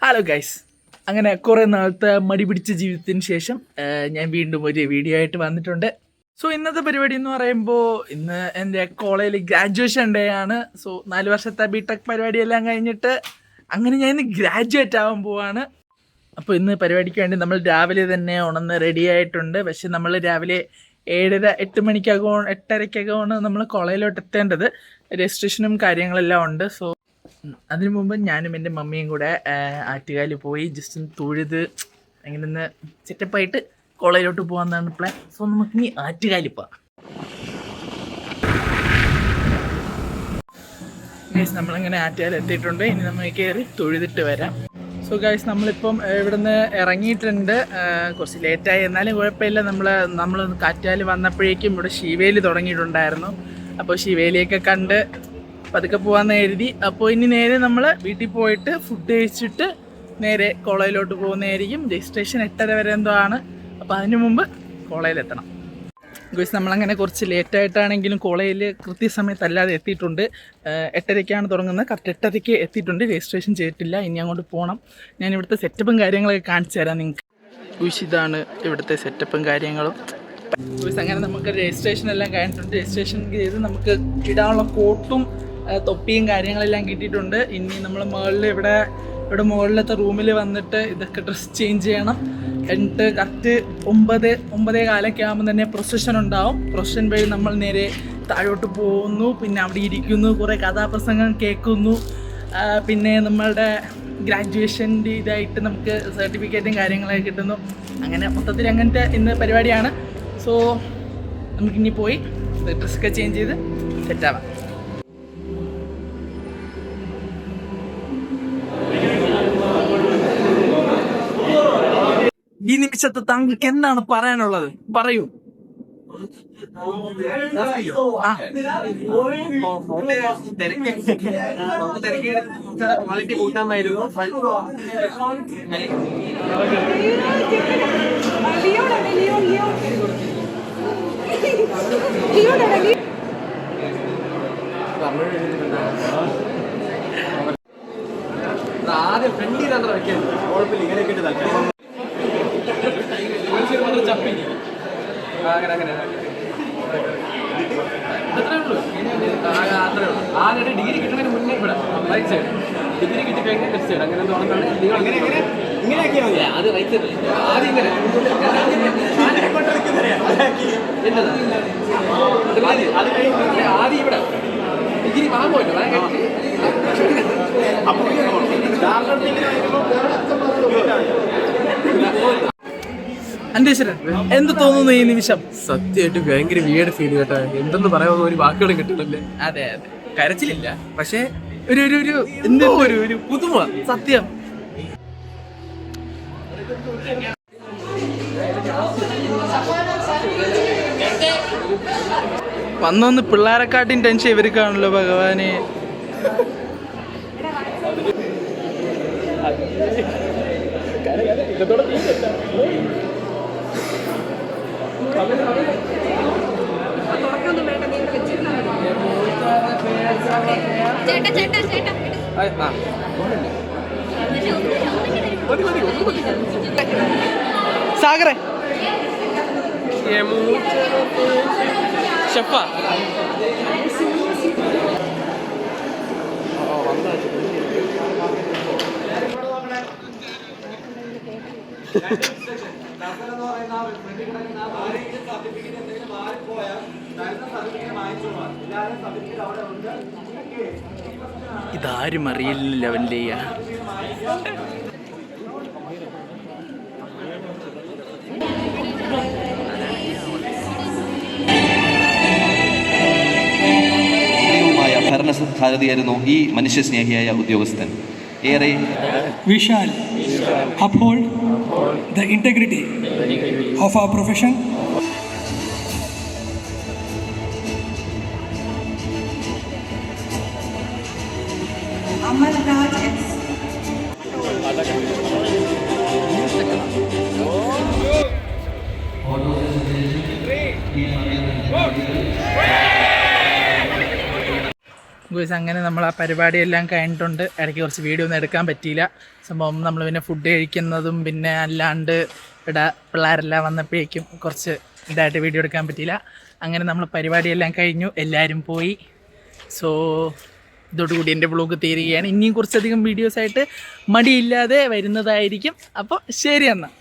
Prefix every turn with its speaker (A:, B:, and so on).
A: Hello guys, അങ്ങനെ കുറേ നാളത്തെ മടി പിടിച്ച ജീവിതത്തിന് ശേഷം ഞാൻ വീണ്ടും ഒരു വീഡിയോ ആയിട്ട് വന്നിട്ടുണ്ട്. സോ ഇന്നത്തെ പരിപാടി എന്ന് പറയുമ്പോൾ ഇന്ന് എൻ്റെ കോളേജിൽ ഗ്രാജുവേഷൻ ഡേ ആണ്. സോ 4 വർഷത്തെ ബിടെക് പരിപാടിയെല്ലാം കഴിഞ്ഞിട്ട് അങ്ങനെ ഞാൻ ഇന്ന് ഗ്രാജുവേറ്റ് ആവാൻ പോവാണ്. അപ്പോൾ ഇന്ന് പരിപാടിക്ക് വേണ്ടി നമ്മൾ രാവിലെ തന്നെ ഉണർന്ന് റെഡി ആയിട്ടുണ്ട്. പക്ഷെ നമ്മൾ രാവിലെ 7:30-8 മണിക്കകമാണ് 8:30-ക്കകമാണ് നമ്മൾ കോളേജിലോട്ട് എത്തേണ്ടത്. രജിസ്ട്രേഷനും കാര്യങ്ങളെല്ലാം ഉണ്ട്. സോ അതിനു മുമ്പ് ഞാനും എൻ്റെ മമ്മിയും കൂടെ ആറ്റുകാലിൽ പോയി ജസ്റ്റ് ഒന്ന് തൊഴുത് അങ്ങനെ ഒന്ന് സെറ്റപ്പായിട്ട് കോളേജിലോട്ട് പോകാമെന്നാണ് പ്ലാൻ. സോ നമുക്കിനി ആറ്റുകാലിൽ പോവാം. ഗൈസ്, നമ്മളങ്ങനെ ആറ്റുകാലിൽ എത്തിയിട്ടുണ്ട്. ഇനി നമ്മൾ കയറി തൊഴുതിട്ട് വരാം. സോ ഗൈസ്, നമ്മളിപ്പം ഇവിടുന്ന് ഇറങ്ങിയിട്ടുണ്ട്. കുറച്ച് ലേറ്റായി, എന്നാലും കുഴപ്പമില്ല. നമ്മൾ ആറ്റുകാലിൽ വന്നപ്പോഴേക്കും ഇവിടെ ശിവേലി തുടങ്ങിയിട്ടുണ്ടായിരുന്നു. അപ്പോൾ ശിവേലിയൊക്കെ കണ്ട് പതുക്കെ പോകാമെന്ന് കരുതി. അപ്പോൾ ഇനി നേരെ നമ്മൾ വീട്ടിൽ പോയിട്ട് ഫുഡ് കഴിച്ചിട്ട് നേരെ കോളേജിലോട്ട് പോകുന്നതായിരിക്കും. രജിസ്ട്രേഷൻ 8:30 വരെ എന്തോ ആണ്. അപ്പോൾ അതിന് മുമ്പ് കോളേജിലെത്തണം. ബിക്കോസ് നമ്മളങ്ങനെ കുറച്ച് ലേറ്റായിട്ടാണെങ്കിലും കോളേജിൽ കൃത്യസമയത്തല്ലാതെ എത്തിയിട്ടുണ്ട്. 8:30-ക്കാണ് തുടങ്ങുന്നത്. കറക്റ്റ് 8:30-ക്ക് എത്തിയിട്ടുണ്ട്. രജിസ്ട്രേഷൻ ചെയ്തിട്ടില്ല. ഇനി അങ്ങോട്ട് പോകണം. ഞാൻ ഇവിടുത്തെ സെറ്റപ്പും കാര്യങ്ങളൊക്കെ കാണിച്ചു തരാം നിങ്ങൾക്ക്. ഇതാണ് ഇവിടുത്തെ സെറ്റപ്പും കാര്യങ്ങളും. അങ്ങനെ നമുക്ക് രജിസ്ട്രേഷൻ എല്ലാം കഴിഞ്ഞിട്ടുണ്ട്. രജിസ്ട്രേഷൻ ചെയ്ത് നമുക്ക് ഇടാനുള്ള കോട്ടും തൊപ്പിയും കാര്യങ്ങളെല്ലാം കിട്ടിയിട്ടുണ്ട്. ഇനി നമ്മൾ ഇവിടെ മുകളിലത്തെ റൂമിൽ വന്നിട്ട് ഇതൊക്കെ ഡ്രസ്സ് ചേഞ്ച് ചെയ്യണം. എന്നിട്ട് കറക്റ്റ് 9-9:15 ആകുമ്പോൾ തന്നെ പ്രൊസഷൻ ഉണ്ടാവും. പ്രൊസഷൻ വഴി നമ്മൾ നേരെ താഴോട്ട് പോകുന്നു. പിന്നെ അവിടെ ഇരിക്കുന്നു, കുറേ കഥാപ്രസംഗം കേൾക്കുന്നു. പിന്നെ നമ്മളുടെ ഗ്രാജുവേഷൻ്റെ ഇതായിട്ട് നമുക്ക് സർട്ടിഫിക്കറ്റും കാര്യങ്ങളൊക്കെ കിട്ടുന്നു. അങ്ങനെ മൊത്തത്തിൽ അങ്ങനത്തെ ഇന്ന് പരിപാടിയാണ്. സോ നമുക്കിനി പോയി ഡ്രസ്സൊക്കെ ചേഞ്ച് ചെയ്ത് സെറ്റാവാം. ഈ നിമിഷത്തെ താങ്കൾക്ക് എന്താണ് പറയാനുള്ളത്? പറയൂ. ക്വാളിറ്റി കൂട്ടാമായിരുന്നു. ആദ്യം ഫ്രണ്ടിൽ അത്ര വെക്കാൻ കുഴപ്പമില്ല. ഇങ്ങനെ കിട്ടി തൽക്കാലം ചപ്പി അങ്ങനെ അത്രേ ഉള്ളൂ. അത്രേ ഉള്ളൂ. ആദ്യം ഡിഗ്രി കിട്ടുന്നതിന് മുന്നേ ഇവിടെ റൈറ്റ് സൈഡ്, ഡിഗ്രി കിട്ടിക്കഴിഞ്ഞാൽ ലെഫ്റ്റ് സൈഡ്. അങ്ങനെ തോന്നുന്നതാണ്. ഇങ്ങനെയാക്കിയാൽ മതി. അത് റൈറ്റ് സൈഡ് ആദ്യം ഇങ്ങനെ അത് കഴിഞ്ഞ് ആദ്യം ഇവിടെ ഡിഗ്രി വാങ്ങുമല്ലോ. അന്തേശ്വരൻ, എന്ത് തോന്നുന്നു ഈ നിമിഷം?
B: സത്യമായിട്ട് ഭയങ്കര വീട് ഫീൽ കേട്ടോ. എന്തെന്ന് പറയാൻ ഒരു വാക്കുകളും കിട്ടുന്നില്ലേ.
A: അതെ, കരച്ചിലില്ല, പക്ഷെ ഒരു പുതുമ. സത്യം. വന്നൊന്ന് പിള്ളേരെക്കാട്ടിൻ ടെൻഷൻ ഇവർക്കാണല്ലോ ഭഗവാനെ. സാഗറെ ഷെഫാ ഇതാരും അറിയില്ല ലെവലിൽ.
C: ഭരണസാരഥിയായിരുന്നു ഈ മനുഷ്യസ്നേഹിയായ ഉദ്യോഗസ്ഥൻ. ഏറെ
D: We shall uphold the integrity of our profession.
A: Because അങ്ങനെ നമ്മൾ ആ പരിപാടിയെല്ലാം കഴിഞ്ഞിട്ടുണ്ട്. ഇടയ്ക്ക് കുറച്ച് വീഡിയോ ഒന്നും എടുക്കാൻ പറ്റിയില്ല. സംഭവം നമ്മൾ പിന്നെ ഫുഡ് കഴിക്കുന്നതും പിന്നെ അല്ലാണ്ട് ഇവിടെ പിള്ളേരെല്ലാം വന്നപ്പോഴേക്കും കുറച്ച് ഇതായിട്ട് വീഡിയോ എടുക്കാൻ പറ്റിയില്ല. അങ്ങനെ നമ്മൾ പരിപാടിയെല്ലാം കഴിഞ്ഞു, എല്ലാവരും പോയി. സോ ഇതോടുകൂടി എൻ്റെ വ്ളോഗ് തീരുകയാണ്. ഇനിയും കുറച്ചധികം വീഡിയോസായിട്ട് മടിയില്ലാതെ വരുന്നതായിരിക്കും. അപ്പോൾ ശരി എന്നാൽ.